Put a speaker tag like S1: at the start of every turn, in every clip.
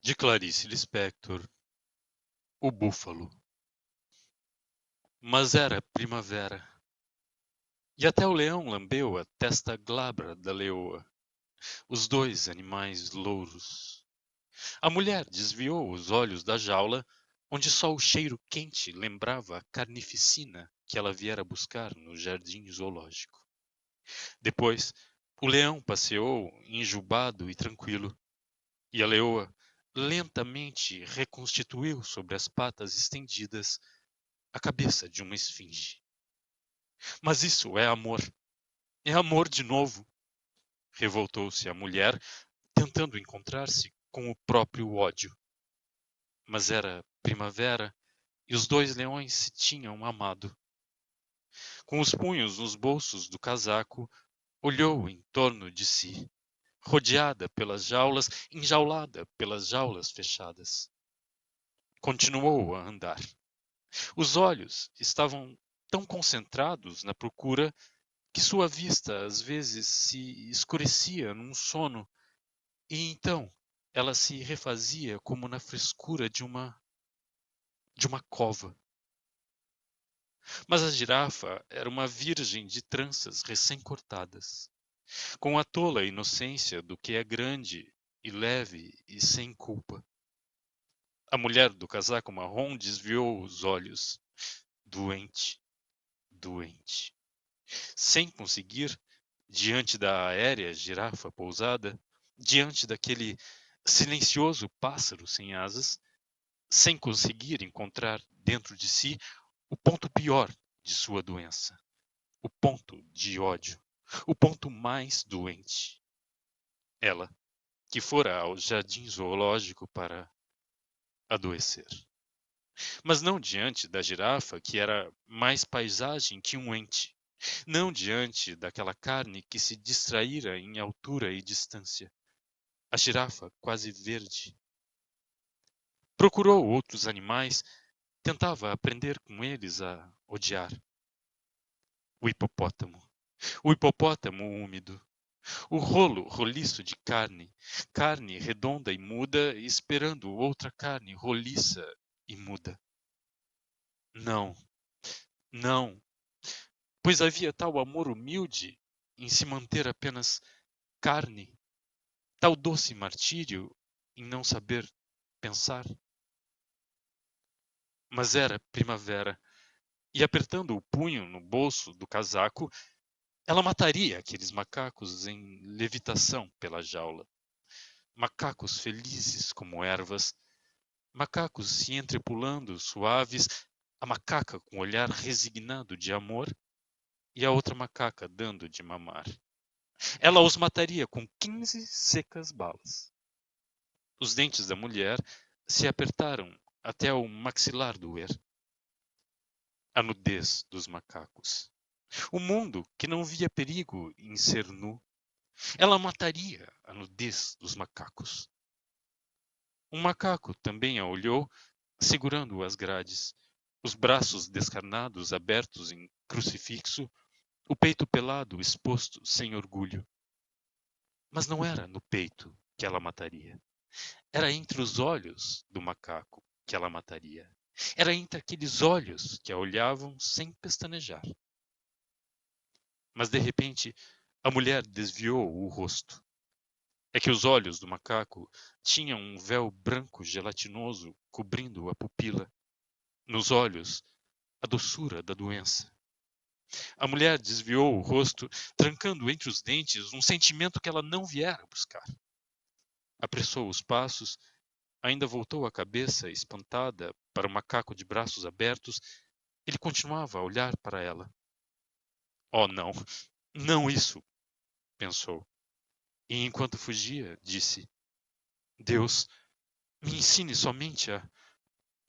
S1: De Clarice Lispector, o búfalo. Mas era primavera, e até o leão lambeu a testa glabra da leoa, os dois animais louros. A mulher desviou os olhos da jaula, onde só o cheiro quente lembrava a carnificina que ela viera buscar no jardim zoológico. Depois, o leão passeou enjubado e tranquilo, e a leoa lentamente reconstituiu sobre as patas estendidas a cabeça de uma esfinge. Mas isso é amor. É amor de novo. Revoltou-se a mulher, tentando encontrar-se com o próprio ódio. Mas era primavera e os dois leões se tinham amado. Com os punhos nos bolsos do casaco, olhou em torno de si, rodeada pelas jaulas, enjaulada pelas jaulas fechadas. Continuou a andar. Os olhos estavam tão concentrados na procura que sua vista às vezes se escurecia num sono, e então ela se refazia como na frescura de uma cova. Mas a girafa era uma virgem de tranças recém-cortadas, com a tola inocência do que é grande e leve e sem culpa. A mulher do casaco marrom desviou os olhos, doente, doente, sem conseguir, diante da aérea girafa pousada, diante daquele silencioso pássaro sem asas, sem conseguir encontrar dentro de si o ponto pior de sua doença, o ponto de ódio, o ponto mais doente. Ela, que fora ao jardim zoológico para adoecer. Mas não diante da girafa, que era mais paisagem que um ente. Não diante daquela carne que se distraíra em altura e distância. A girafa quase verde. Procurou outros animais, tentava aprender com eles a odiar. O hipopótamo. O hipopótamo úmido. O rolo roliço de carne. Carne redonda e muda, esperando outra carne roliça e muda. Não, não, pois havia tal amor humilde em se manter apenas carne, tal doce martírio em não saber pensar. Mas era primavera, e apertando o punho no bolso do casaco, ela mataria aqueles macacos em levitação pela jaula. Macacos felizes como ervas, macacos se entrepulando suaves, a macaca com olhar resignado de amor e a outra macaca dando de mamar. Ela os mataria com 15 secas balas. Os dentes da mulher se apertaram até o maxilar doer. A nudez dos macacos. O mundo que não via perigo em ser nu. Ela mataria a nudez dos macacos. Um macaco também a olhou, segurando as grades, os braços descarnados abertos em crucifixo, o peito pelado exposto sem orgulho. Mas não era no peito que ela mataria. Era entre os olhos do macaco que ela mataria. Era entre aqueles olhos que a olhavam sem pestanejar. Mas de repente, a mulher desviou o rosto. É que os olhos do macaco tinham um véu branco gelatinoso cobrindo a pupila. Nos olhos, a doçura da doença. A mulher desviou o rosto, trancando entre os dentes um sentimento que ela não viera buscar. Apressou os passos, ainda voltou a cabeça espantada para o macaco de braços abertos. Ele continuava a olhar para ela. Oh, não, não isso, pensou. E enquanto fugia, disse: Deus, me ensine somente a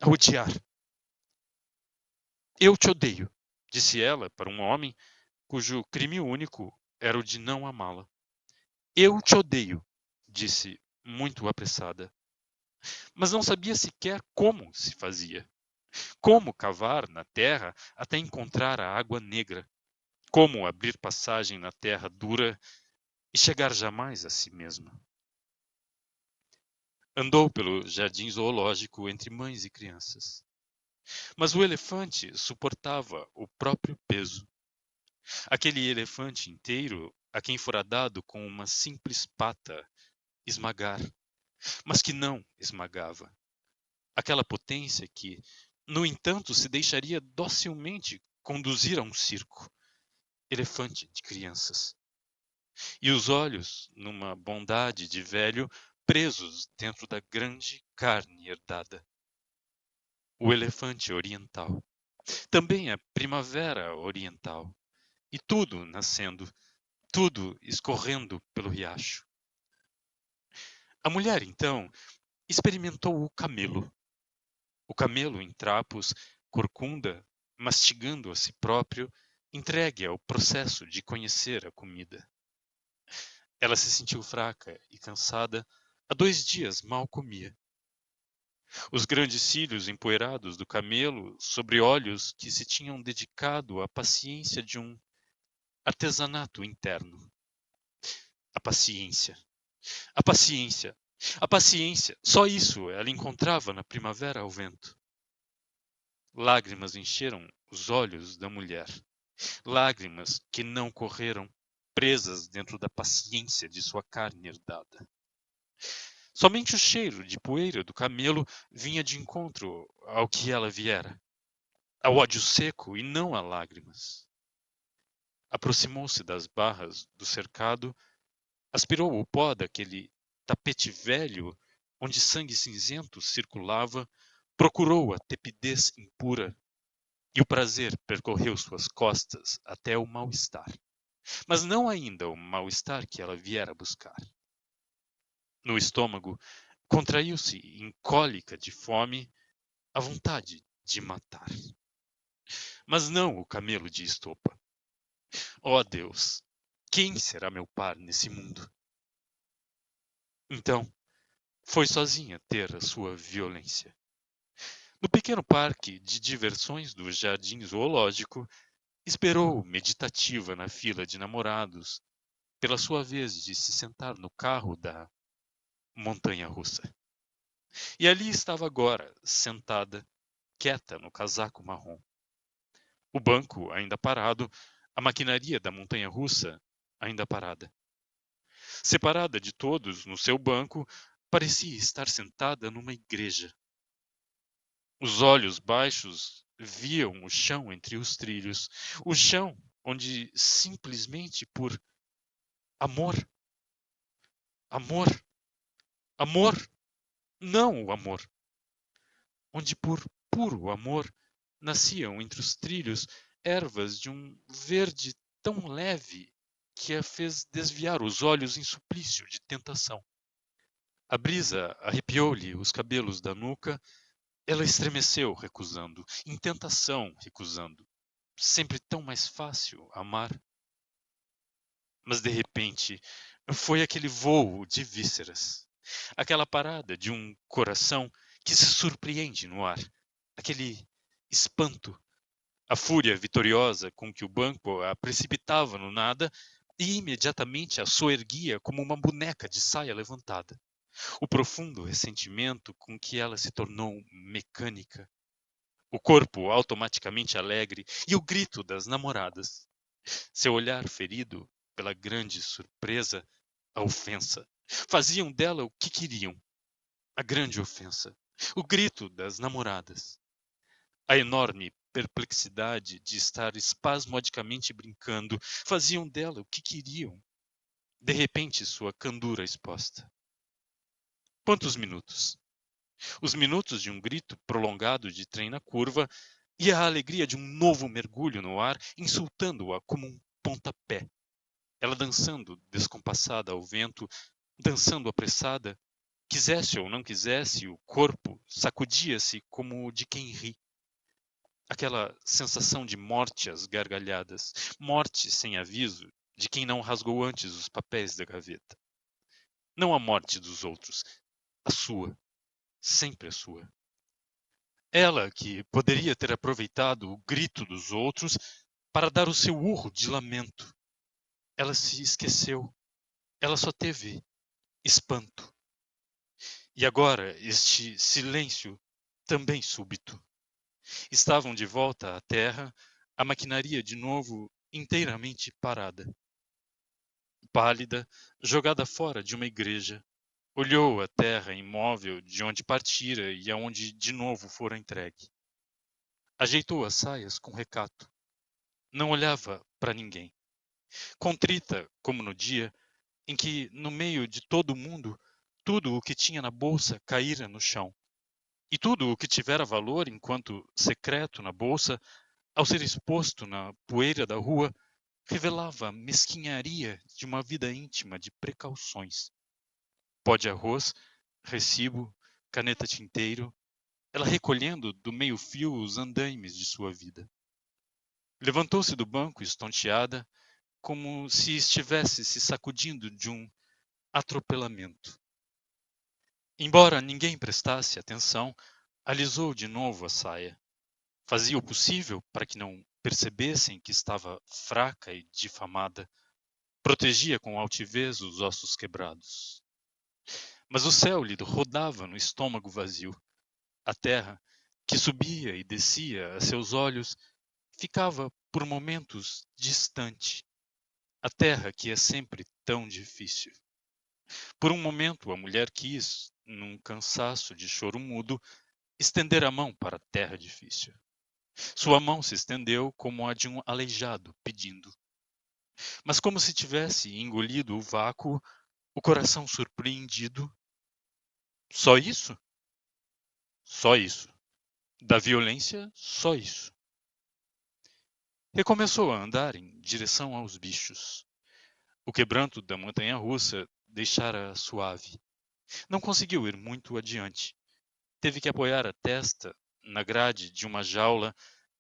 S1: odiar. Eu te odeio, disse ela para um homem cujo crime único era o de não amá-la. Eu te odeio, disse, muito apressada. Mas não sabia sequer como se fazia. Como cavar na terra até encontrar a água negra. Como abrir passagem na terra dura e chegar jamais a si mesma. Andou pelo jardim zoológico entre mães e crianças. Mas o elefante suportava o próprio peso. Aquele elefante inteiro, a quem fora dado com uma simples pata esmagar, mas que não esmagava. Aquela potência que, no entanto, se deixaria docilmente conduzir a um circo. Elefante de crianças. E os olhos, numa bondade de velho, presos dentro da grande carne herdada. O elefante oriental. Também a primavera oriental. E tudo nascendo, tudo escorrendo pelo riacho. A mulher, então, experimentou o camelo. O camelo em trapos, corcunda, mastigando a si próprio, entregue ao processo de conhecer a comida. Ela se sentiu fraca e cansada. Há 2 dias mal comia. Os grandes cílios empoeirados do camelo sobre olhos que se tinham dedicado à paciência de um artesanato interno. A paciência. A paciência. A paciência. Só isso ela encontrava na primavera ao vento. Lágrimas encheram os olhos da mulher. Lágrimas que não correram, presas dentro da paciência de sua carne herdada. Somente o cheiro de poeira do camelo vinha de encontro ao que ela viera, ao ódio seco e não a lágrimas. Aproximou-se das barras do cercado, aspirou o pó daquele tapete velho onde sangue cinzento circulava, procurou a tepidez impura, e o prazer percorreu suas costas até o mal-estar. Mas não ainda o mal-estar que ela viera buscar. No estômago, contraiu-se em cólica de fome a vontade de matar. Mas não o camelo de estopa. Ó Deus, quem será meu par nesse mundo? Então, foi sozinha ter a sua violência. No pequeno parque de diversões do jardim zoológico, esperou meditativa na fila de namorados, pela sua vez de se sentar no carro da montanha-russa. E ali estava agora, sentada, quieta no casaco marrom. O banco ainda parado, a maquinaria da montanha-russa ainda parada. Separada de todos no seu banco, parecia estar sentada numa igreja. Os olhos baixos viam o chão entre os trilhos, o chão onde simplesmente por amor, amor, amor, não o amor, onde por puro amor nasciam entre os trilhos ervas de um verde tão leve que a fez desviar os olhos em suplício de tentação. A brisa arrepiou-lhe os cabelos da nuca. Ela estremeceu, recusando, em tentação, recusando. Sempre tão mais fácil amar. Mas de repente, foi aquele vôo de vísceras, aquela parada de um coração que se surpreende no ar, aquele espanto, a fúria vitoriosa com que o banco a precipitava no nada e imediatamente a soerguia como uma boneca de saia levantada. O profundo ressentimento com que ela se tornou mecânica, o corpo automaticamente alegre e o grito das namoradas. Seu olhar ferido pela grande surpresa, a ofensa. Faziam dela o que queriam. A grande ofensa. O grito das namoradas. A enorme perplexidade de estar espasmodicamente brincando. Faziam dela o que queriam. De repente, sua candura exposta. Quantos minutos? Os minutos de um grito prolongado de trem na curva e a alegria de um novo mergulho no ar, insultando-a como um pontapé. Ela dançando, descompassada ao vento, dançando apressada, quisesse ou não quisesse, o corpo sacudia-se como o de quem ri. Aquela sensação de morte às gargalhadas, morte sem aviso, de quem não rasgou antes os papéis da gaveta. Não a morte dos outros, a sua, sempre a sua. Ela que poderia ter aproveitado o grito dos outros para dar o seu urro de lamento. Ela se esqueceu. Ela só teve espanto. E agora este silêncio também súbito. Estavam de volta à terra, a maquinaria de novo inteiramente parada. Pálida, jogada fora de uma igreja, olhou a terra imóvel de onde partira e aonde de novo fora entregue. Ajeitou as saias com recato. Não olhava para ninguém. Contrita, como no dia em que, no meio de todo o mundo, tudo o que tinha na bolsa caíra no chão. E tudo o que tivera valor enquanto secreto na bolsa, ao ser exposto na poeira da rua, revelava a mesquinharia de uma vida íntima de precauções. Pó de arroz, recibo, caneta tinteiro, ela recolhendo do meio-fio os andaimes de sua vida. Levantou-se do banco estonteada, como se estivesse se sacudindo de um atropelamento. Embora ninguém prestasse atenção, alisou de novo a saia. Fazia o possível para que não percebessem que estava fraca e difamada. Protegia com altivez os ossos quebrados. Mas o céu lhe rodava no estômago vazio. A terra, que subia e descia a seus olhos, ficava por momentos distante. A terra que é sempre tão difícil. Por um momento a mulher quis, num cansaço de choro mudo, estender a mão para a terra difícil. Sua mão se estendeu como a de um aleijado pedindo. Mas como se tivesse engolido o vácuo, o coração surpreendido. Só isso? Só isso. Da violência, só isso. Recomeçou a andar em direção aos bichos. O quebranto da montanha-russa deixara suave. Não conseguiu ir muito adiante. Teve que apoiar a testa na grade de uma jaula,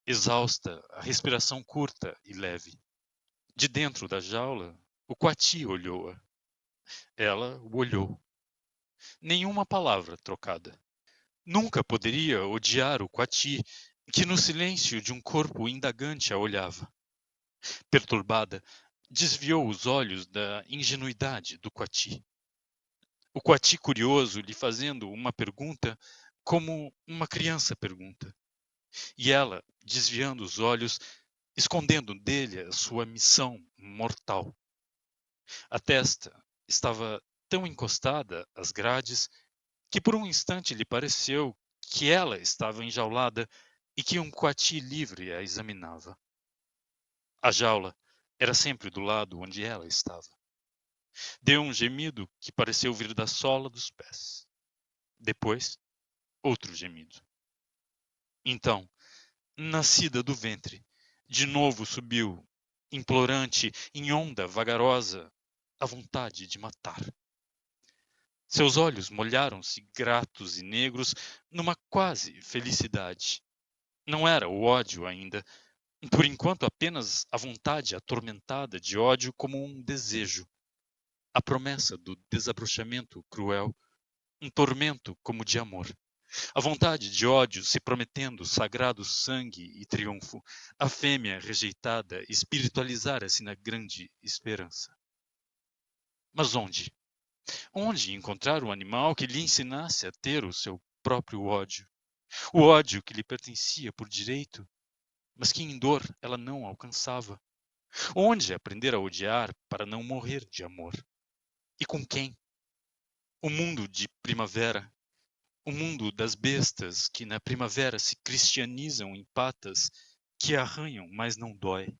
S1: exausta, a respiração curta e leve. De dentro da jaula, o coati olhou-a. Ela o olhou. Nenhuma palavra trocada. Nunca poderia odiar o coati, que no silêncio de um corpo indagante a olhava. Perturbada, desviou os olhos da ingenuidade do coati. O coati curioso lhe fazendo uma pergunta como uma criança pergunta. E ela, desviando os olhos, escondendo dele a sua missão mortal. A testa estava tão encostada às grades que por um instante lhe pareceu que ela estava enjaulada e que um coati livre a examinava. A jaula era sempre do lado onde ela estava. Deu um gemido que pareceu vir da sola dos pés. Depois, outro gemido. Então, nascida do ventre, de novo subiu, implorante, em onda vagarosa, a vontade de matar. Seus olhos molharam-se gratos e negros numa quase felicidade. Não era o ódio ainda, por enquanto apenas a vontade atormentada de ódio como um desejo. A promessa do desabrochamento cruel, um tormento como de amor. A vontade de ódio se prometendo sagrado sangue e triunfo. A fêmea rejeitada espiritualizara-se na grande esperança. Mas onde? Onde encontrar um animal que lhe ensinasse a ter o seu próprio ódio? O ódio que lhe pertencia por direito, mas que em dor ela não alcançava. Onde aprender a odiar para não morrer de amor? E com quem? O mundo de primavera, o mundo das bestas que na primavera se cristianizam em patas que arranham, mas não dói.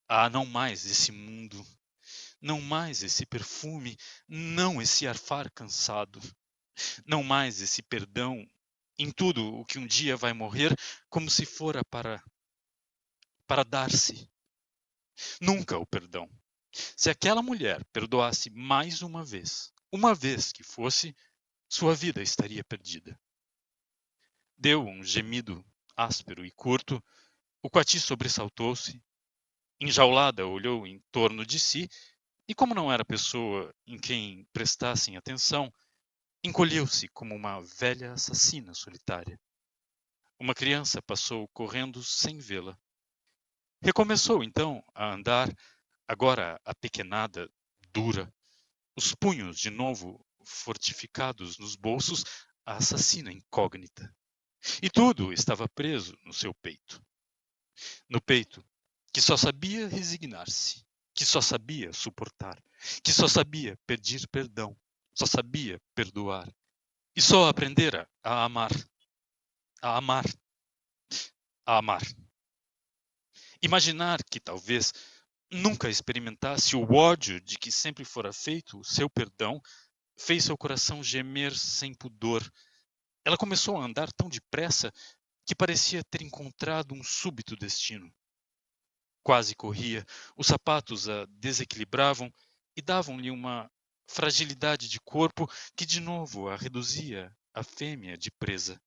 S1: Ah, não mais esse mundo, não mais esse perfume, não esse arfar cansado, não mais esse perdão em tudo o que um dia vai morrer, como se fora para dar-se. Nunca o perdão. Se aquela mulher perdoasse mais uma vez que fosse, sua vida estaria perdida. Deu um gemido áspero e curto, o coati sobressaltou-se, enjaulada olhou em torno de si e, como não era pessoa em quem prestassem atenção, encolheu-se como uma velha assassina solitária. Uma criança passou correndo sem vê-la. Recomeçou então a andar, agora apequenada, dura, os punhos de novo fortificados nos bolsos a assassina incógnita. E tudo estava preso no seu peito. No peito, que só sabia resignar-se, que só sabia suportar, que só sabia pedir perdão, só sabia perdoar. E só aprendera a amar, a amar, a amar. Imaginar que talvez nunca experimentasse o ódio de que sempre fora feito o seu perdão fez seu coração gemer sem pudor. Ela começou a andar tão depressa que parecia ter encontrado um súbito destino. Quase corria, os sapatos a desequilibravam e davam-lhe uma fragilidade de corpo que de novo a reduzia à fêmea de presa.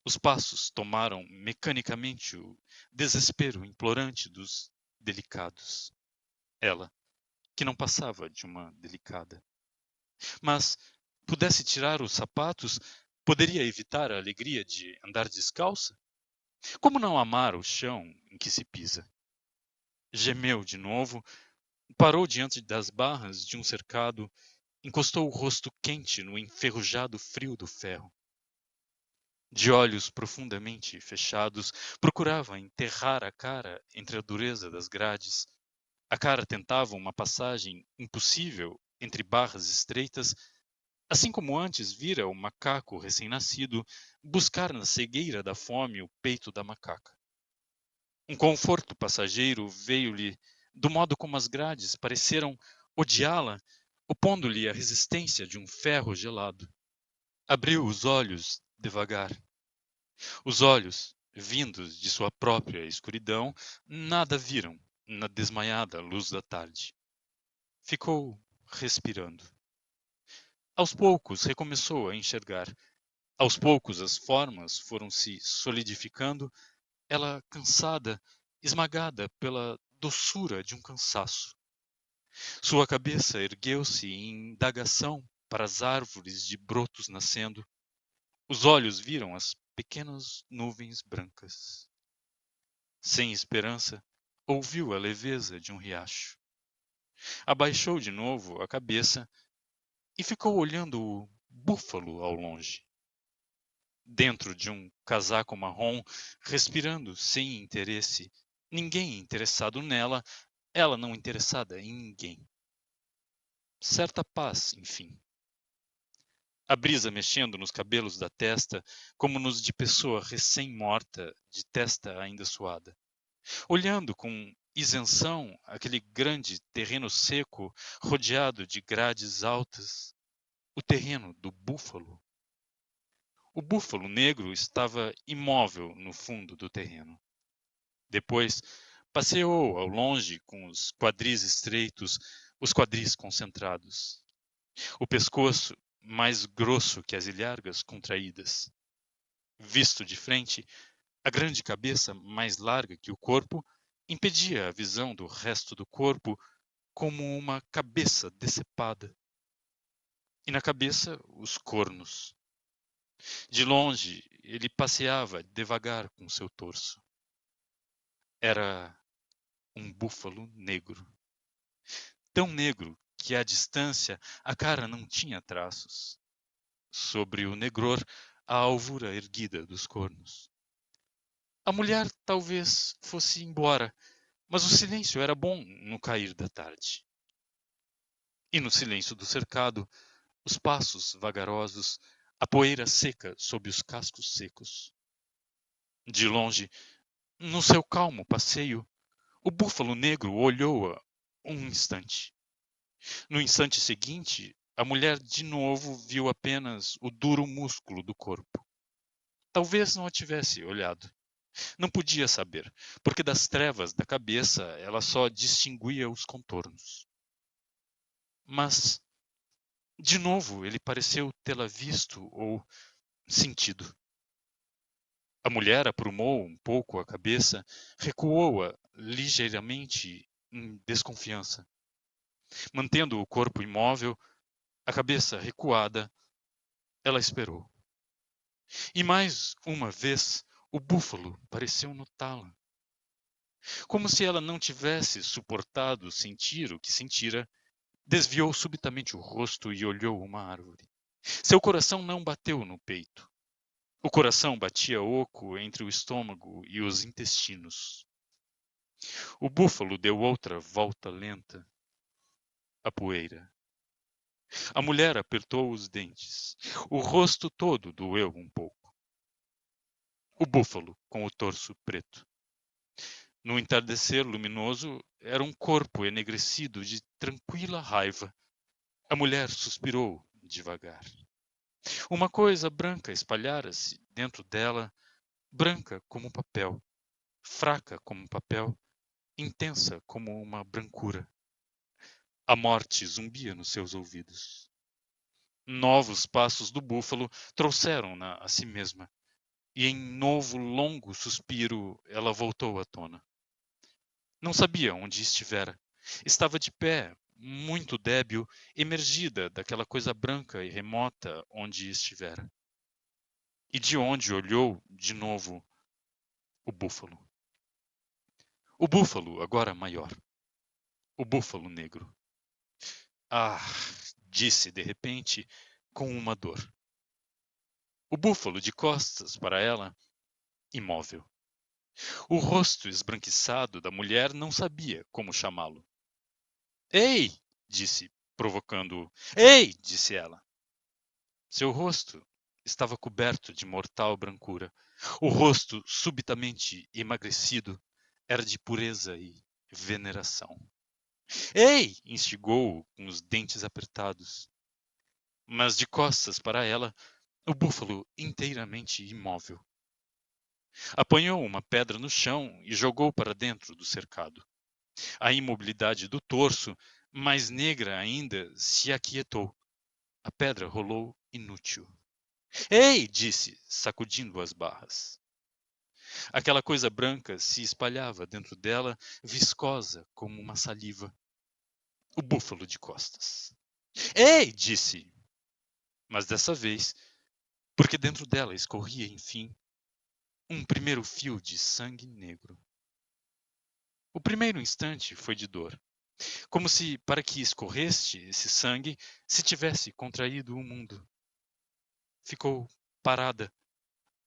S1: Os passos tomaram mecanicamente o desespero implorante dos delicados. Ela, que não passava de uma delicada. Mas, pudesse tirar os sapatos, poderia evitar a alegria de andar descalça? Como não amar o chão em que se pisa? Gemeu de novo, parou diante das barras de um cercado, encostou o rosto quente no enferrujado frio do ferro. De olhos profundamente fechados, procurava enterrar a cara entre a dureza das grades. A cara tentava uma passagem impossível entre barras estreitas, assim como antes vira o macaco recém-nascido buscar na cegueira da fome o peito da macaca. Um conforto passageiro veio-lhe do modo como as grades pareceram odiá-la, opondo-lhe a resistência de um ferro gelado. Abriu os olhos devagar. Os olhos, vindos de sua própria escuridão, nada viram na desmaiada luz da tarde. Ficou respirando. Aos poucos recomeçou a enxergar. Aos poucos as formas foram se solidificando, ela cansada, esmagada pela doçura de um cansaço. Sua cabeça ergueu-se em indagação para as árvores de brotos nascendo. Os olhos viram as pequenas nuvens brancas. Sem esperança, ouviu a leveza de um riacho. Abaixou de novo a cabeça e ficou olhando o búfalo ao longe. Dentro de um casaco marrom, respirando sem interesse, ninguém interessado nela, ela não interessada em ninguém. Certa paz, enfim. A brisa mexendo nos cabelos da testa, como nos de pessoa recém-morta, de testa ainda suada. Olhando com isenção aquele grande terreno seco, rodeado de grades altas, o terreno do búfalo. O búfalo negro estava imóvel no fundo do terreno. Depois, passeou ao longe com os quadris estreitos, os quadris concentrados. O pescoço mais grosso que as ilhargas contraídas. Visto de frente, a grande cabeça mais larga que o corpo impedia a visão do resto do corpo como uma cabeça decepada. E na cabeça, os cornos. De longe, ele passeava devagar com seu torso. Era um búfalo negro. Tão negro que à distância a cara não tinha traços. Sobre o negror, a alvura erguida dos cornos. A mulher talvez fosse embora, mas o silêncio era bom no cair da tarde. E no silêncio do cercado, os passos vagarosos, a poeira seca sob os cascos secos. De longe, no seu calmo passeio, o búfalo negro olhou-a um instante. No instante seguinte, a mulher de novo viu apenas o duro músculo do corpo. Talvez não a tivesse olhado. Não podia saber, porque das trevas da cabeça ela só distinguia os contornos. Mas, de novo, ele pareceu tê-la visto ou sentido. A mulher aprumou um pouco a cabeça, recuou-a ligeiramente em desconfiança. Mantendo o corpo imóvel, a cabeça recuada, ela esperou. E mais uma vez, o búfalo pareceu notá-la. Como se ela não tivesse suportado sentir o que sentira, Desviou subitamente o rosto e olhou uma árvore. Seu coração não bateu no peito. O coração batia oco entre o estômago e os intestinos. O búfalo deu outra volta lenta. A poeira. A mulher apertou os dentes. O rosto todo doeu um pouco. O búfalo, com o torso preto. No entardecer luminoso, era um corpo enegrecido de tranquila raiva. A mulher suspirou devagar. Uma coisa branca espalhara-se dentro dela, branca como papel, fraca como papel, intensa como uma brancura. A morte zumbia nos seus ouvidos. Novos passos do búfalo trouxeram-na a si mesma, e em novo longo suspiro ela voltou à tona. Não sabia onde estivera. Estava de pé, muito débil, emergida daquela coisa branca e remota onde estivera. E de onde olhou de novo o búfalo. O búfalo, agora maior. O búfalo negro. Ah, disse de repente, com uma dor. O búfalo de costas para ela, imóvel. O rosto esbranquiçado da mulher não sabia como chamá-lo. Ei! Disse, provocando-o. Ei! Disse ela. Seu rosto estava coberto de mortal brancura. O rosto, subitamente emagrecido, era de pureza e veneração. Ei! Instigou-o com os dentes apertados. Mas de costas para ela, o búfalo inteiramente imóvel. Apanhou uma pedra no chão e jogou para dentro do cercado. A imobilidade do torso, mais negra ainda, se aquietou. A pedra rolou inútil. Ei! Disse, sacudindo as barras. Aquela coisa branca se espalhava dentro dela, viscosa como uma saliva. O búfalo de costas. Ei! Disse. Mas dessa vez, porque dentro dela escorria, enfim, um primeiro fio de sangue negro. O primeiro instante foi de dor, como se, para que escorresse esse sangue, se tivesse contraído o mundo. Ficou parada,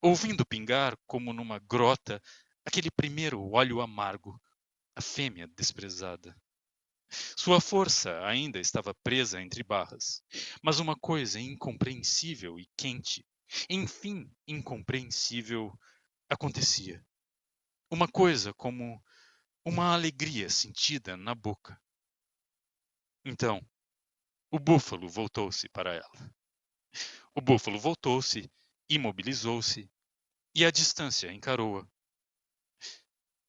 S1: ouvindo pingar, como numa grota, aquele primeiro óleo amargo, a fêmea desprezada. Sua força ainda estava presa entre barras, mas uma coisa incompreensível e quente, enfim incompreensível, acontecia. Uma coisa como uma alegria sentida na boca. Então, o búfalo voltou-se para ela. O búfalo voltou-se, imobilizou-se, e à distância encarou-a.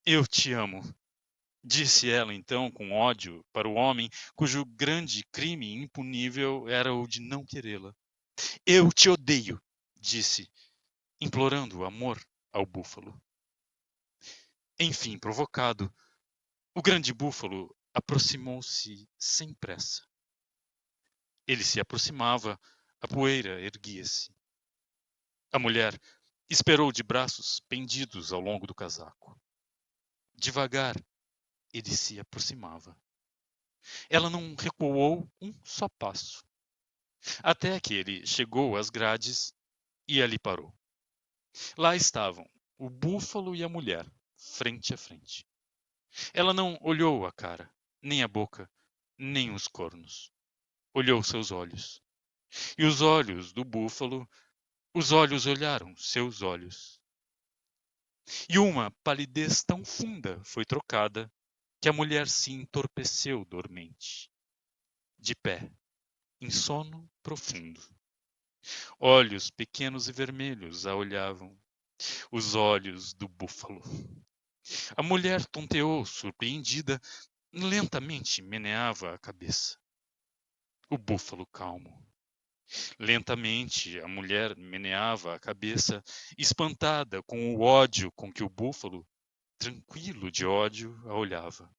S1: Eu te amo, disse ela então com ódio para o homem cujo grande crime impunível era o de não querê-la. Eu te odeio, disse, implorando amor ao búfalo. Enfim, provocado, o grande búfalo aproximou-se sem pressa. Ele se aproximava, a poeira erguia-se. A mulher esperou de braços pendidos ao longo do casaco. Devagar, ele se aproximava. Ela não recuou um só passo, até que ele chegou às grades e ali parou. Lá estavam o búfalo e a mulher, frente a frente. Ela não olhou a cara, nem a boca, nem os cornos. Olhou seus olhos. E os olhos do búfalo, os olhos olharam seus olhos. E uma palidez tão funda foi trocada que a mulher se entorpeceu dormente, de pé, em sono profundo. Olhos pequenos e vermelhos a olhavam, os olhos do búfalo. A mulher tonteou, surpreendida, lentamente meneava a cabeça. O búfalo calmo. Lentamente a mulher meneava a cabeça, espantada com o ódio com que o búfalo, tranquilo de ódio, a olhava.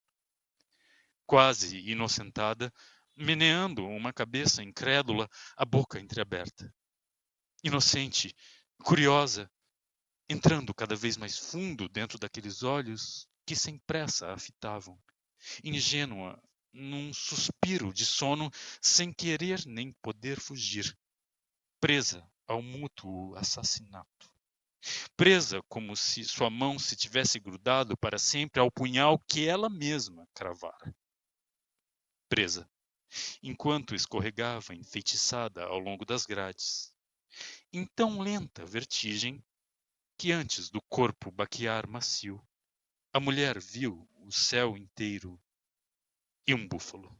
S1: Quase inocentada, meneando uma cabeça incrédula, a boca entreaberta. Inocente, curiosa, entrando cada vez mais fundo dentro daqueles olhos que sem pressa a fitavam. Ingênua, num suspiro de sono, sem querer nem poder fugir, presa ao mútuo assassinato. Presa como se sua mão se tivesse grudado para sempre ao punhal que ela mesma cravara. Presa, enquanto escorregava enfeitiçada ao longo das grades, em tão lenta vertigem que antes do corpo baquear macio, a mulher viu o céu inteiro e um búfalo.